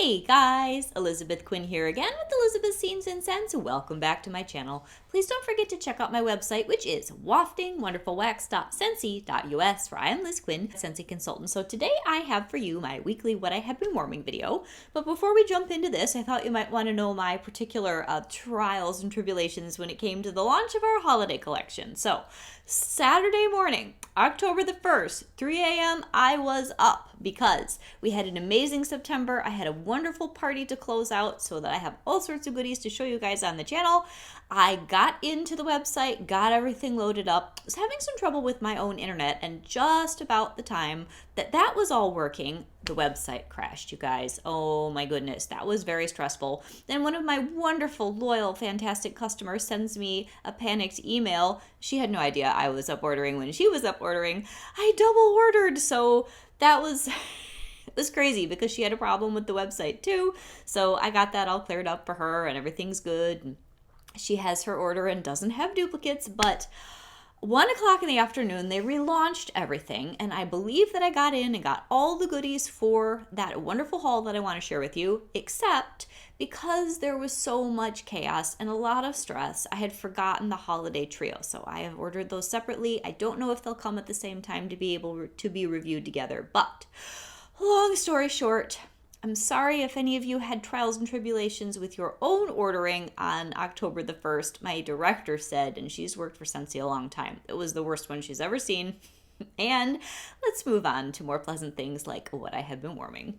Hey guys, Elizabeth Quinn here again with Elizabeth's Scenes and Scents. Welcome back to my channel. Please don't forget to check out my website, which is waftingwonderfulwax.scentsy.us, where I am Liz Quinn, Scentsy Consultant. So today I have for you my weekly What I Have Been Warming video. But before we jump into this, I thought you might want to know my particular trials and tribulations when it came to the launch of our holiday collection. So Saturday morning, October the 1st, 3 a.m., I was up because we had an amazing September. I had a wonderful party to close out so that I have all sorts of goodies to show you guys on the channel. I got into the website, got everything loaded up, was having some trouble with my own internet, and just about the time that was all working, the website crashed, you guys. Oh my goodness, that was very stressful. Then one of my wonderful, loyal, fantastic customers sends me a panicked email. She had no idea I was up ordering when she was up ordering. I double ordered, so that was it was crazy because she had a problem with the website too. So I got that all cleared up for her and everything's good. And she has her order and doesn't have duplicates, but 1 o'clock in the afternoon, they relaunched everything, and I believe that I got in and got all the goodies for that wonderful haul that I want to share with you, except because there was so much chaos and a lot of stress, I had forgotten the holiday trio, so I have ordered those separately. I don't know if they'll come at the same time to be able to be reviewed together, but long story short, I'm sorry if any of you had trials and tribulations with your own ordering on October the 1st. My director said, and she's worked for Scentsy a long time, it was the worst one she's ever seen. And let's move on to more pleasant things like what I have been warming.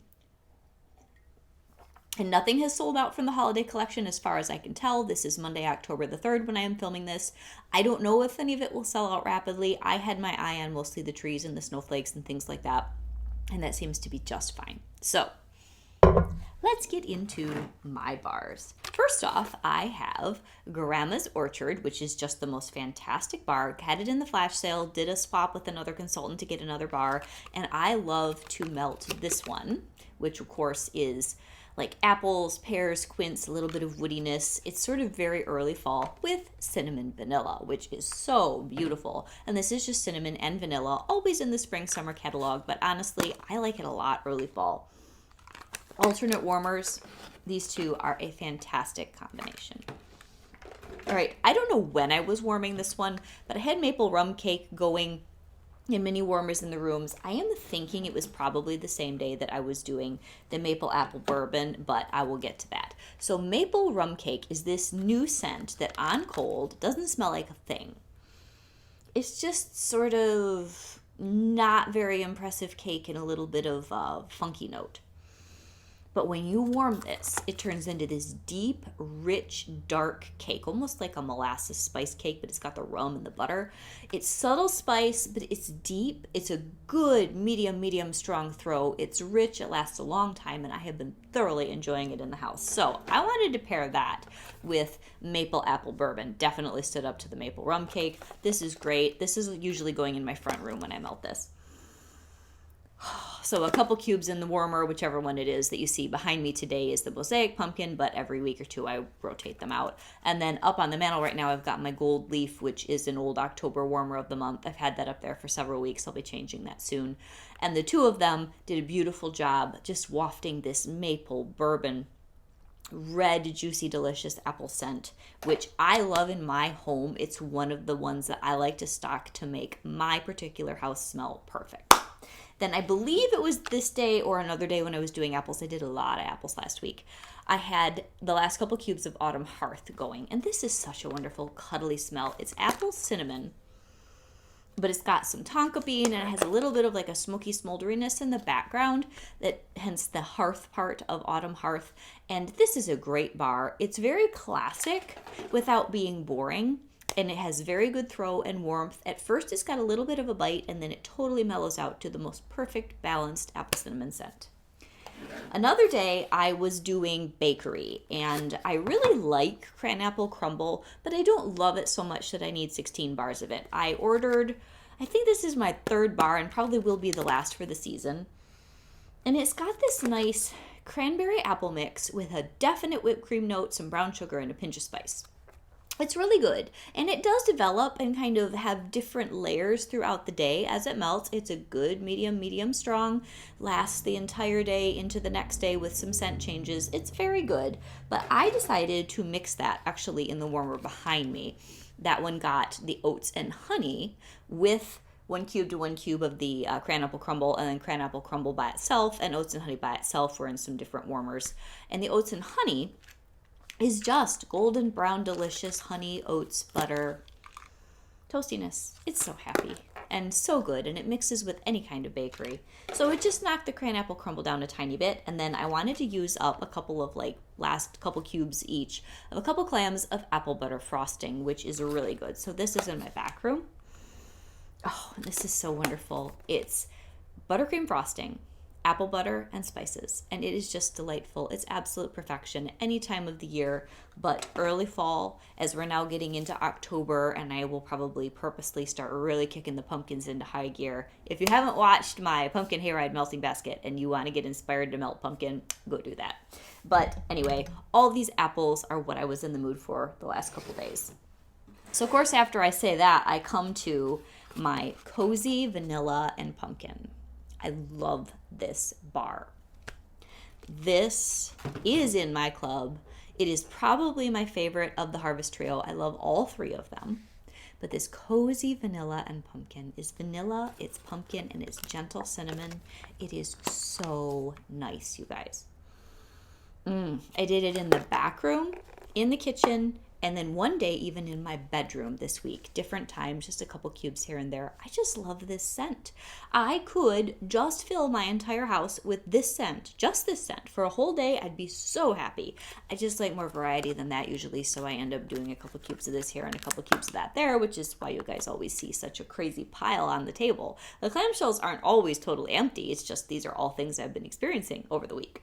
And nothing has sold out from the holiday collection as far as I can tell. This is Monday, October the 3rd when I am filming this. I don't know if any of it will sell out rapidly. I had my eye on mostly the trees and the snowflakes and things like that. And that seems to be just fine. So let's get into my bars. First off, I have Grandma's Orchard, which is just the most fantastic bar. Had it in the flash sale, did a swap with another consultant to get another bar, and I love to melt this one, which of course is like apples, pears, quince, a little bit of woodiness. It's sort of very early fall with cinnamon vanilla, which is so beautiful. And this is just cinnamon and vanilla, always in the spring summer catalog, but honestly, I like it a lot early fall. Alternate warmers, these two are a fantastic combination. All right, I don't know when I was warming this one, but I had maple rum cake going in mini warmers in the rooms. I am thinking it was probably the same day that I was doing the maple apple bourbon, but I will get to that. So maple rum cake is this new scent that on cold doesn't smell like a thing. It's just sort of not very impressive cake and a little bit of a funky note. But when you warm this, it turns into this deep, rich, dark cake, almost like a molasses spice cake, but it's got the rum and the butter. It's subtle spice, but it's deep. It's a good medium, strong throw. It's rich. It lasts a long time, and I have been thoroughly enjoying it in the house. So I wanted to pair that with maple apple bourbon. Definitely stood up to the maple rum cake. This is great. This is usually going in my front room when I melt this. So a couple cubes in the warmer, whichever one it is that you see behind me today is the mosaic pumpkin, but every week or two I rotate them out. And then up on the mantle right now I've got my gold leaf, which is an old October warmer of the month. I've had that up there for several weeks. I'll be changing that soon. And the two of them did a beautiful job just wafting this maple bourbon red, juicy, delicious apple scent, which I love in my home. It's one of the ones that I like to stock to make my particular house smell perfect. Then I believe it was this day or another day when I was doing apples. I did a lot of apples last week. I had the last couple cubes of Autumn Hearth going. And this is such a wonderful, cuddly smell. It's apple cinnamon, but it's got some tonka bean and it has a little bit of like a smoky smolderiness in the background, that hence the hearth part of Autumn Hearth. And this is a great bar. It's very classic without being boring. And it has very good throw and warmth. At first, it's got a little bit of a bite, and then it totally mellows out to the most perfect balanced apple cinnamon scent. Another day, I was doing bakery, and I really like cranapple crumble, but I don't love it so much that I need 16 bars of it. I ordered, I think this is my third bar, and probably will be the last for the season. And it's got this nice cranberry apple mix with a definite whipped cream note, some brown sugar, and a pinch of spice. It's really good. And it does develop and kind of have different layers throughout the day as it melts. It's a good medium strong, lasts the entire day into the next day with some scent changes. It's very good. But I decided to mix that actually in the warmer behind me. That one got the oats and honey with 1 cube to 1 cube of the cran apple crumble, and then cran apple crumble by itself and oats and honey by itself were in some different warmers. And the oats and honey is just golden brown, delicious honey, oats, butter, toastiness. It's so happy and so good, and it mixes with any kind of bakery. So it just knocked the cran apple crumble down a tiny bit, and then I wanted to use up a couple of last couple cubes each of a couple clams of apple butter frosting, which is really good. So this is in my back room. Oh, this is so wonderful. It's buttercream frosting, apple butter, and spices, and it is just delightful. It's absolute perfection any time of the year, but early fall, as we're now getting into October, and I will probably purposely start really kicking the pumpkins into high gear. If you haven't watched my pumpkin hayride melting basket and you want to get inspired to melt pumpkin, go do that. But anyway, all these apples are what I was in the mood for the last couple days. So of course, after I say that, I come to my cozy vanilla and pumpkin. I love this bar. This is in my club. It is probably my favorite of the Harvest Trio. I love all three of them. But this cozy vanilla and pumpkin is vanilla, it's pumpkin, and it's gentle cinnamon. It is so nice, you guys. I did it in the back room, in the kitchen, and then one day even in my bedroom this week. Different times, just a couple cubes here and there. I just love this scent. I could just fill my entire house with this scent, just this scent, for a whole day. I'd be so happy. I just like more variety than that usually, so I end up doing a couple cubes of this here and a couple cubes of that there, which is why you guys always see such a crazy pile on the table. The clamshells aren't always totally empty. It's just these are all things I've been experiencing over the week.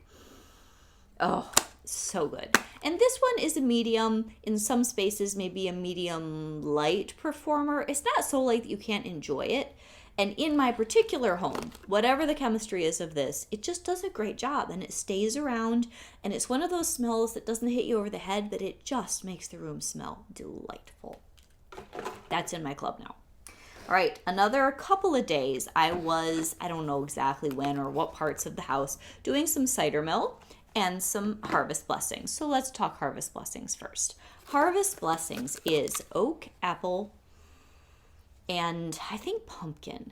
Oh, so good. And this one is a medium, in some spaces maybe a medium light performer. It's not so light that you can't enjoy it. And in my particular home, whatever the chemistry is of this, it just does a great job, and it stays around, and it's one of those smells that doesn't hit you over the head, but it just makes the room smell delightful. That's in my club now. All right, another couple of days I don't know exactly when or what parts of the house, doing some Cider Mill and some Harvest Blessings. So let's talk Harvest Blessings first. Harvest Blessings is oak, apple, and I think pumpkin.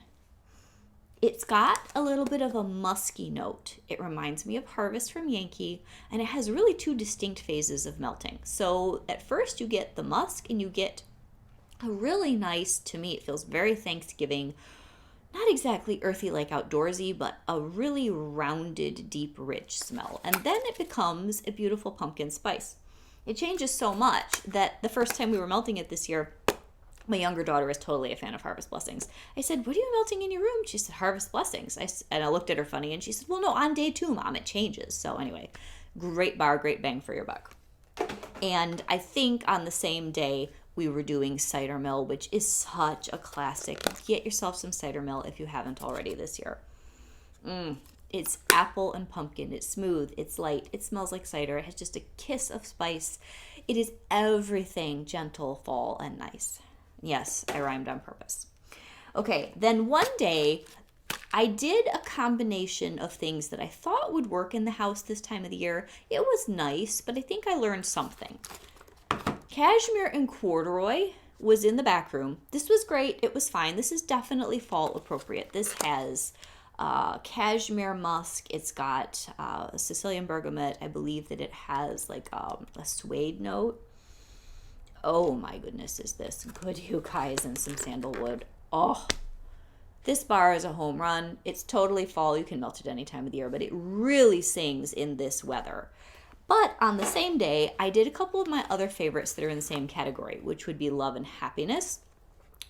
It's got a little bit of a musky note. It reminds me of Harvest from Yankee, and it has really two distinct phases of melting. So at first you get the musk, and you get a really nice, to me it feels very Thanksgiving, not exactly earthy like outdoorsy, but a really rounded, deep, rich smell. And then it becomes a beautiful pumpkin spice. It changes so much that the first time we were melting it this year, my younger daughter is totally a fan of Harvest Blessings. I said, "What are you melting in your room?" She said, "Harvest Blessings." And I looked at her funny, and she said, "Well, no, on day 2, Mom, it changes." So anyway, great bar, great bang for your buck. And I think on the same day, we were doing Cider Mill, which is such a classic. Get yourself some Cider Mill if you haven't already this year. It's apple and pumpkin. It's smooth. It's light. It smells like cider. It has just a kiss of spice. It is everything gentle, fall, and nice. Yes, I rhymed on purpose. Okay, then one day I did a combination of things that I thought would work in the house this time of the year. It was nice, but I think I learned something. Cashmere and Corduroy was in the back room. This was great. It was fine. This is definitely fall appropriate. This has cashmere musk. It's got Sicilian bergamot. I believe that it has like a suede note. Oh my goodness, is this good, you guys, and some sandalwood. Oh, this bar is a home run. It's totally fall. You can melt it any time of the year, but it really sings in this weather. But on the same day, I did a couple of my other favorites that are in the same category, which would be Love and Happiness,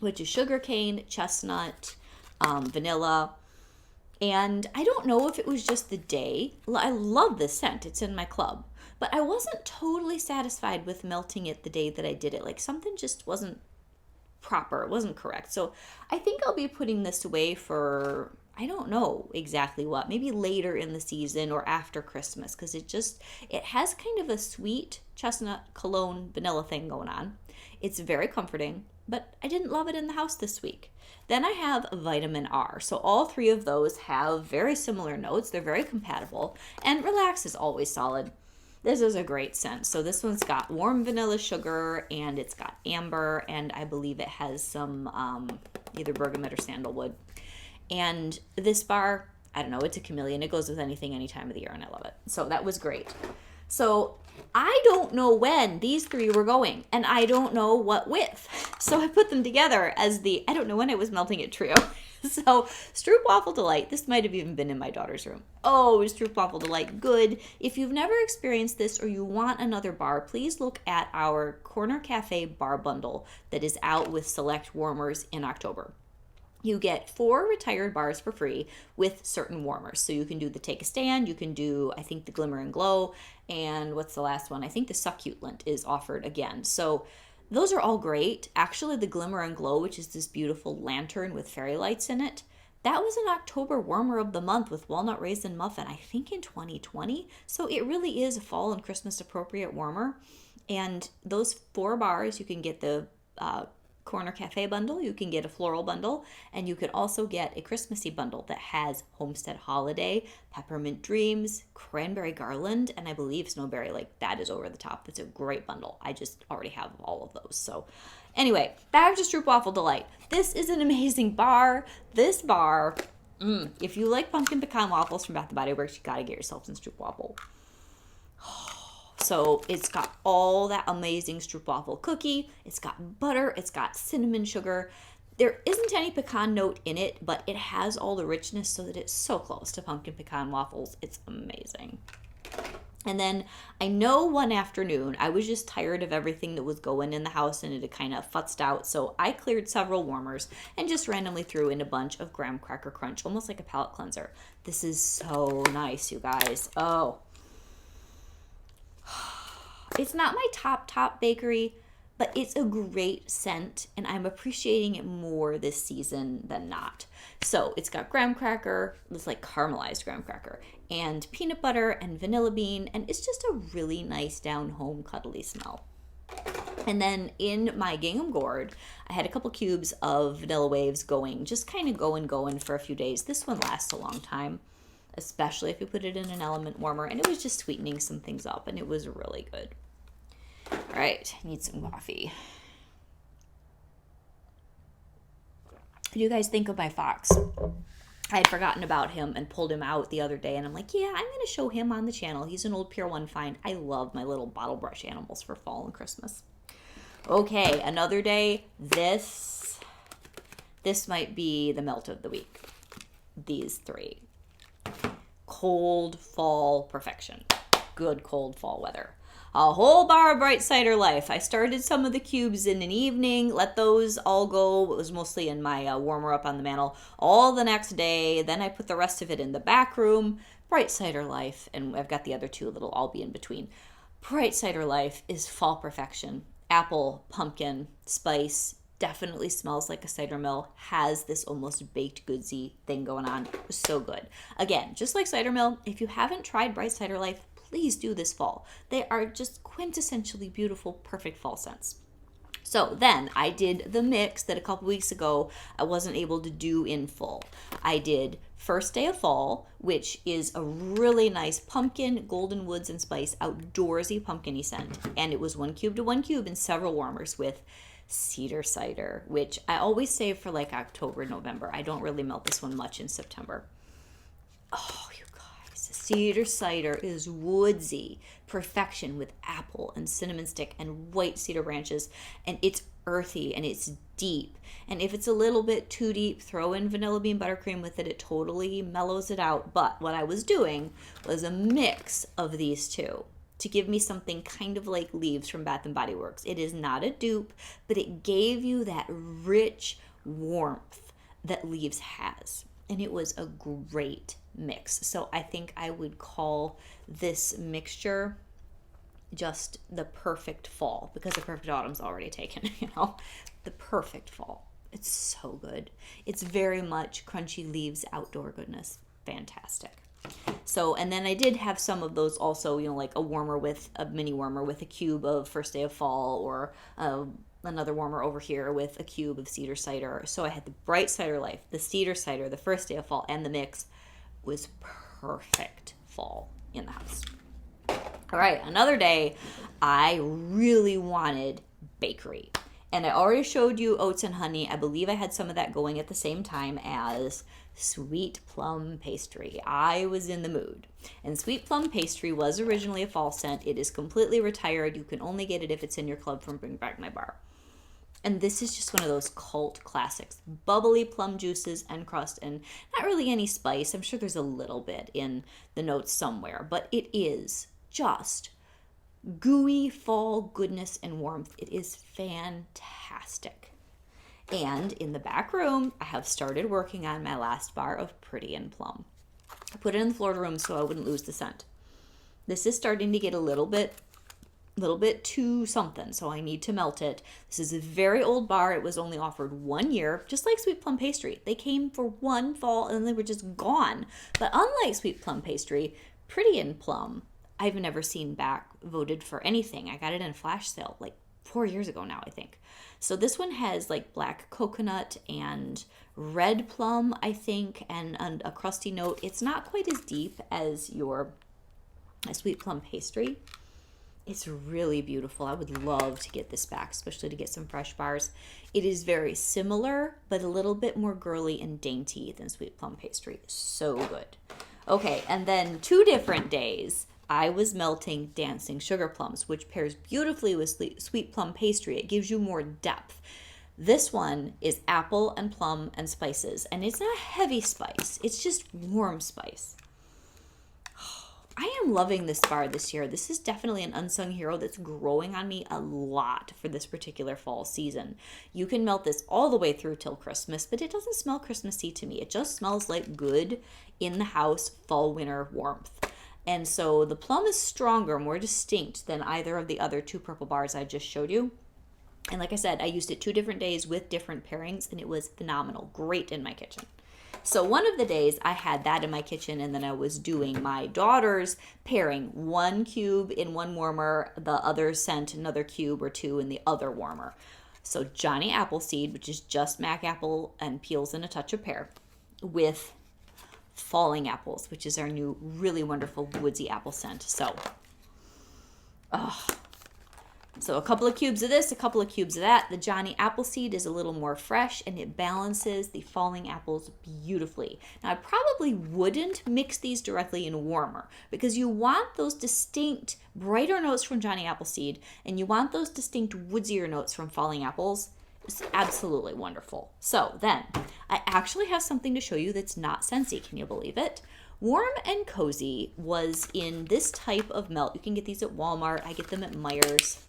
which is sugarcane, chestnut, vanilla. And I don't know if it was just the day. I love this scent. It's in my club. But I wasn't totally satisfied with melting it the day that I did it. Like something just wasn't proper. It wasn't correct. So I think I'll be putting this away for, I don't know exactly what, maybe later in the season or after Christmas, because it has kind of a sweet chestnut cologne vanilla thing going on. It's very comforting, but I didn't love it in the house this week. Then I have Vitamin R. So all three of those have very similar notes. They're very compatible, and Relax is always solid. This is a great scent. So this one's got warm vanilla sugar, and it's got amber, and I believe it has some either bergamot or sandalwood. And this bar, I don't know, it's a chameleon. It goes with anything any time of the year, and I love it. So that was great. So I don't know when these three were going, and I don't know what with. So I put them together as I don't know when I was melting it trio. So Stroopwafel Delight, this might have even been in my daughter's room. Oh, Stroopwafel Delight, good. If you've never experienced this or you want another bar, please look at our Corner Cafe bar bundle that is out with select warmers in October. You get 4 retired bars for free with certain warmers. So you can do the Take a Stand, you can do, I think, the Glimmer and Glow, and what's the last one? I think the Succulent is offered again. So those are all great. Actually, the Glimmer and Glow, which is this beautiful lantern with fairy lights in it, that was an October warmer of the month with walnut raisin muffin, I think in 2020. So it really is a fall and Christmas appropriate warmer. And those 4 bars, you can get the Corner Cafe bundle, you can get a floral bundle, and you could also get a Christmassy bundle that has Homestead Holiday, Peppermint Dreams, Cranberry Garland, and I believe Snowberry. Like, that is over the top. That's a great bundle. I just already have all of those. So anyway, back to Stroopwafel Delight. This is an amazing bar. This bar, if you like pumpkin pecan waffles from Bath & Body Works, you gotta get yourself some Stroopwafel. So it's got all that amazing stroopwafel cookie. It's got butter. It's got cinnamon sugar. There isn't any pecan note in it, but it has all the richness so that it's so close to pumpkin pecan waffles. It's amazing. And then I know one afternoon I was just tired of everything that was going in the house and it had kind of futzed out. So I cleared several warmers and just randomly threw in a bunch of graham cracker crunch, almost like a palate cleanser. This is so nice, you guys. Oh. It's not my top bakery, but it's a great scent, and I'm appreciating it more this season than not. So it's got graham cracker, it's like caramelized graham cracker, and peanut butter and vanilla bean, and it's just a really nice down-home cuddly smell. And then in my gingham gourd, I had a couple cubes of Vanilla Waves going, just kind of going for a few days. This one lasts a long time, especially if you put it in an element warmer, and it was just sweetening some things up, and it was really good. All right, need some coffee. What do you guys think of my fox? I had forgotten about him and pulled him out the other day, and I'm like, yeah, I'm going to show him on the channel. He's an old Pier 1 find. I love my little bottle brush animals for fall and Christmas. Okay, another day. This might be the melt of the week. These 3. Cold fall perfection. Good cold fall weather. A whole bar of Bright Cider Life. I started some of the cubes in an evening, let those all go. It was mostly in my warmer up on the mantle all the next day. Then I put the rest of it in the back room. Bright Cider Life, and I've got the other 2 that'll all be in between. Bright Cider Life is fall perfection. Apple, pumpkin, spice, definitely smells like a cider mill, has this almost baked goodsy thing going on. It was so good. Again, just like Cider Mill, if you haven't tried Bright Cider Life, please do this fall. They are just quintessentially beautiful, perfect fall scents. So then I did the mix that a couple weeks ago I wasn't able to do in full. I did First Day of Fall, which is a really nice pumpkin, golden woods and spice, outdoorsy pumpkin-y scent. And it was 1 cube to 1 cube and several warmers with cedar cider, which I always save for like October, November. I don't really melt this one much in September. Oh, you guys, cedar cider is woodsy perfection with apple and cinnamon stick and white cedar branches, and it's earthy and it's deep. And if it's a little bit too deep, throw in vanilla bean buttercream with it. It totally mellows it out. But what I was doing was a mix of these 2 to give me something kind of like Leaves from Bath & Body Works. It is not a dupe, but it gave you that rich warmth that Leaves has. And it was a great mix. So I think I would call this mixture just the perfect fall, because the perfect autumn's already taken, the perfect fall. It's so good. It's very much crunchy leaves outdoor goodness. Fantastic. So, and then I did have some of those also, like a mini warmer with a cube of First Day of Fall, or another warmer over here with a cube of cedar cider. So I had the bright Cider Life, the cedar cider, the First Day of Fall, and the mix was perfect fall in the house. All right, another day, I really wanted bakery. And I already showed you oats and honey. I believe I had some of that going at the same time as sweet plum pastry. I was in the mood. And sweet plum pastry was originally a fall scent. It is completely retired. You can only get it if it's in your club from Bring Back My Bar. And this is just one of those cult classics. Bubbly plum juices and crust, and not really any spice. I'm sure there's a little bit in the notes somewhere, but it is just gooey fall goodness and warmth. It is fantastic. And in the back room, I have started working on my last bar of Pretty and Plum. I put it in the Florida room so I wouldn't lose the scent. This is starting to get a little bit too something, so I need to melt it. This is a very old bar. It was only offered 1 year, just like sweet plum pastry. They came for one fall and then they were just gone. But unlike sweet plum pastry, Pretty and Plum, I've never seen back voted for anything. I got it in a flash sale like 4 years ago now, I think. So this one has like black coconut and red plum, I think, and a crusty note. It's not quite as deep as your sweet plum pastry. It's really beautiful. I would love to get this back, especially to get some fresh bars. It is very similar, but a little bit more girly and dainty than sweet plum pastry. So good. Okay, and then 2 different days, I was melting dancing sugar plums, which pairs beautifully with sweet plum pastry. It gives you more depth. This one is apple and plum and spices, and it's not heavy spice. It's just warm spice. I am loving this bar this year. This is definitely an unsung hero that's growing on me a lot for this particular fall season. You can melt this all the way through till Christmas, but it doesn't smell Christmassy to me. It just smells like good in the house fall winter warmth. And so the plum is stronger, more distinct than either of the other 2 purple bars I just showed you. And like I said, I used it 2 different days with different pairings, and it was phenomenal. Great in my kitchen. So one of the days I had that in my kitchen, and then I was doing my daughter's pairing. 1 cube in one warmer, the other sent another cube or 2 in the other warmer. So Johnny Appleseed, which is just mac apple and peels and a touch of pear, with Falling Apples, which is our new really wonderful woodsy apple scent. So a couple of cubes of this, a couple of cubes of that. The Johnny Appleseed is a little more fresh, and it balances the falling apples beautifully. Now, I probably wouldn't mix these directly in warmer, because you want those distinct brighter notes from Johnny Appleseed, and you want those distinct woodsier notes from Falling Apples. It's absolutely wonderful. So then, I actually have something to show you that's not scentsy. Can you believe it? Warm and Cozy was in this type of melt. You can get these at Walmart. I get them at Meijer's.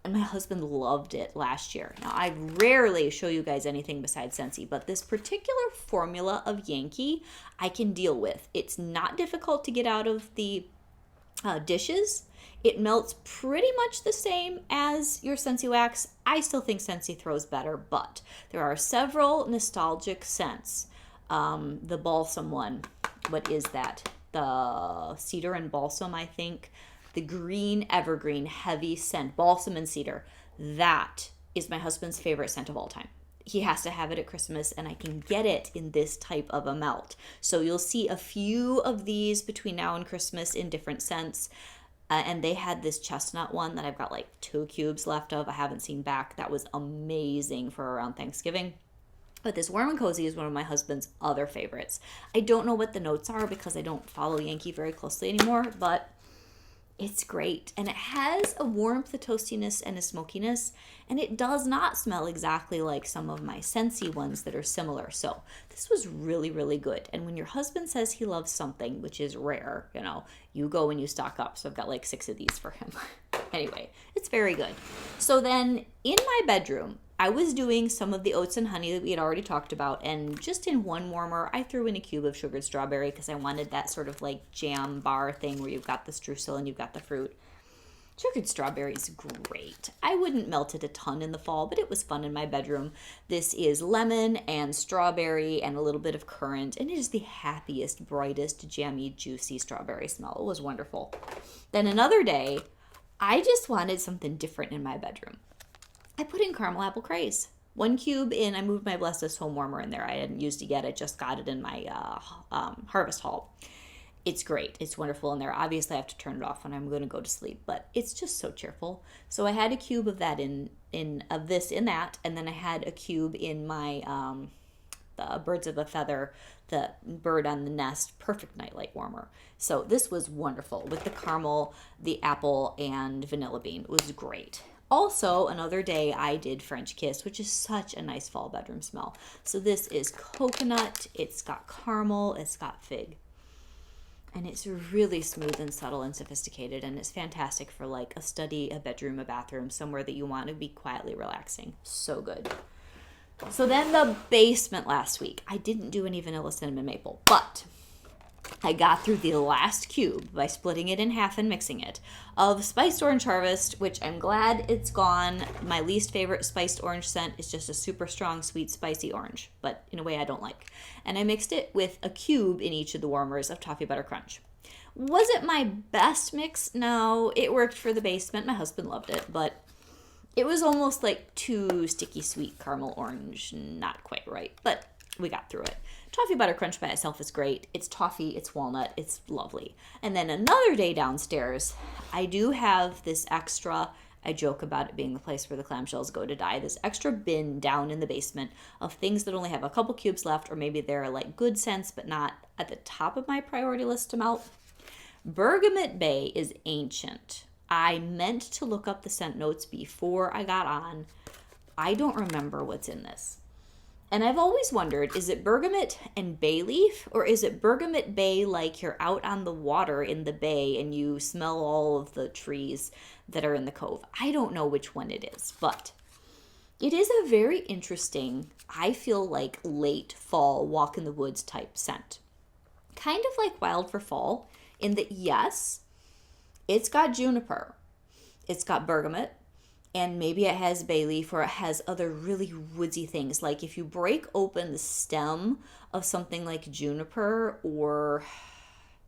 And my husband loved it last year. Now, I rarely show you guys anything besides Scentsy, but this particular formula of Yankee, I can deal with. It's not difficult to get out of the dishes. It melts pretty much the same as your Scentsy Wax. I still think Scentsy throws better, but there are several nostalgic scents. The balsam one, what is that? The cedar and balsam, I think. The green evergreen heavy scent, balsam and cedar. That is my husband's favorite scent of all time. He has to have it at Christmas, and I can get it in this type of a melt. So you'll see a few of these between now and Christmas in different scents. And they had this chestnut one that I've got like 2 cubes left of. I haven't seen back. That was amazing for around Thanksgiving. But this Warm and Cozy is one of my husband's other favorites. I don't know what the notes are because I don't follow Yankee very closely anymore, but it's great. And it has a warmth, a toastiness, and a smokiness. And it does not smell exactly like some of my Scentsy ones that are similar. So this was really, really good. And when your husband says he loves something, which is rare, you go and you stock up. So I've got like 6 of these for him. Anyway, it's very good. So then in my bedroom, I was doing some of the oats and honey that we had already talked about, and just in one warmer, I threw in a cube of sugared strawberry because I wanted that sort of like jam bar thing where you've got the streusel and you've got the fruit. Sugared strawberry is great. I wouldn't melt it a ton in the fall, but it was fun in my bedroom. This is lemon and strawberry and a little bit of currant, and it is the happiest, brightest, jammy, juicy strawberry smell. It was wonderful. Then another day, I just wanted something different in my bedroom. I put in caramel apple craze. 1 cube in, I moved my Bless This home warmer in there. I hadn't used it yet. I just got it in my harvest haul. It's great. It's wonderful in there. Obviously, I have to turn it off when I'm going to go to sleep, but it's just so cheerful. So I had a cube of that in that, and then I had a cube in my the Birds of a Feather, the bird on the nest, perfect nightlight warmer. So this was wonderful with the caramel, the apple, and vanilla bean. It was great. Also, another day I did French Kiss, which is such a nice fall bedroom smell. So this is coconut, it's got caramel, it's got fig. And it's really smooth and subtle and sophisticated, and it's fantastic for like a study, a bedroom, a bathroom, somewhere that you want to be quietly relaxing. So good. So then the basement last week, I didn't do any vanilla cinnamon maple, but I got through the last cube by splitting it in half and mixing it of spiced orange harvest, which I'm glad it's gone. My least favorite spiced orange scent is just a super strong, sweet, spicy orange, but in a way I don't like. And I mixed it with a cube in each of the warmers of Toffee Butter Crunch. Was it my best mix? No, it worked for the basement. My husband loved it, but it was almost like too sticky sweet caramel orange. Not quite right, but we got through it. Toffee Butter Crunch by itself is great. It's toffee, it's walnut, it's lovely. And then another day downstairs, I do have this extra, I joke about it being the place where the clamshells go to die, this extra bin down in the basement of things that only have a couple cubes left, or maybe they're like good scents, but not at the top of my priority list to melt. Bergamot Bay is ancient. I meant to look up the scent notes before I got on. I don't remember what's in this. And I've always wondered, is it bergamot and bay leaf, or is it bergamot bay like you're out on the water in the bay and you smell all of the trees that are in the cove? I don't know which one it is, but it is a very interesting, I feel like late fall walk in the woods type scent. Kind of like Wild for Fall in that, yes, it's got juniper, it's got bergamot, and maybe it has bay leaf or it has other really woodsy things. Like if you break open the stem of something like juniper or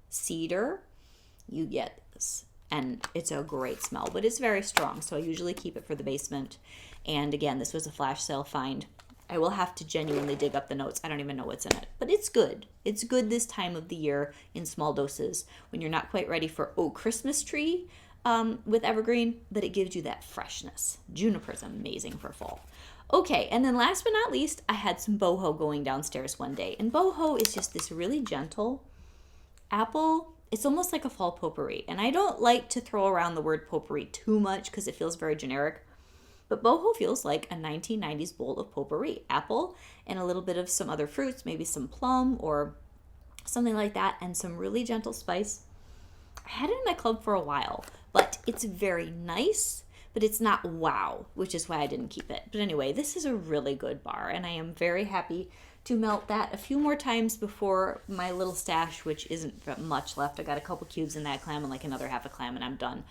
cedar, you get this. And it's a great smell, but it's very strong. So I usually keep it for the basement. And again, this was a flash sale find. I will have to genuinely dig up the notes. I don't even know what's in it, but it's good. It's good this time of the year in small doses when you're not quite ready for, Christmas tree. With evergreen, but it gives you that freshness. Juniper is amazing for fall. Okay, and then last but not least, I had some boho going downstairs one day. And boho is just this really gentle apple. It's almost like a fall potpourri. And I don't like to throw around the word potpourri too much because it feels very generic. But boho feels like a 1990s bowl of potpourri. Apple and a little bit of some other fruits, maybe some plum or something like that, and some really gentle spice. I had it in my club for a while, but it's very nice, but it's not wow, which is why I didn't keep it. But anyway, this is a really good bar, and I am very happy to melt that a few more times before my little stash, which isn't much left. I got a couple cubes in that clam and like another half a clam, and I'm done.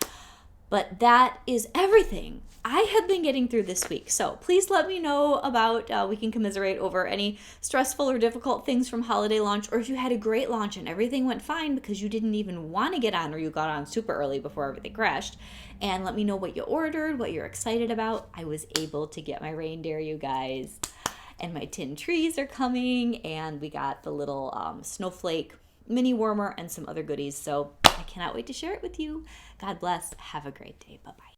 But that is everything I have been getting through this week. So please let me know about, we can commiserate over any stressful or difficult things from holiday launch, or if you had a great launch and everything went fine because you didn't even want to get on, or you got on super early before everything crashed. And let me know what you ordered, what you're excited about. I was able to get my reindeer, you guys. And my tin trees are coming, and we got the little snowflake mini warmer and some other goodies. So I cannot wait to share it with you. God bless. Have a great day. Bye-bye.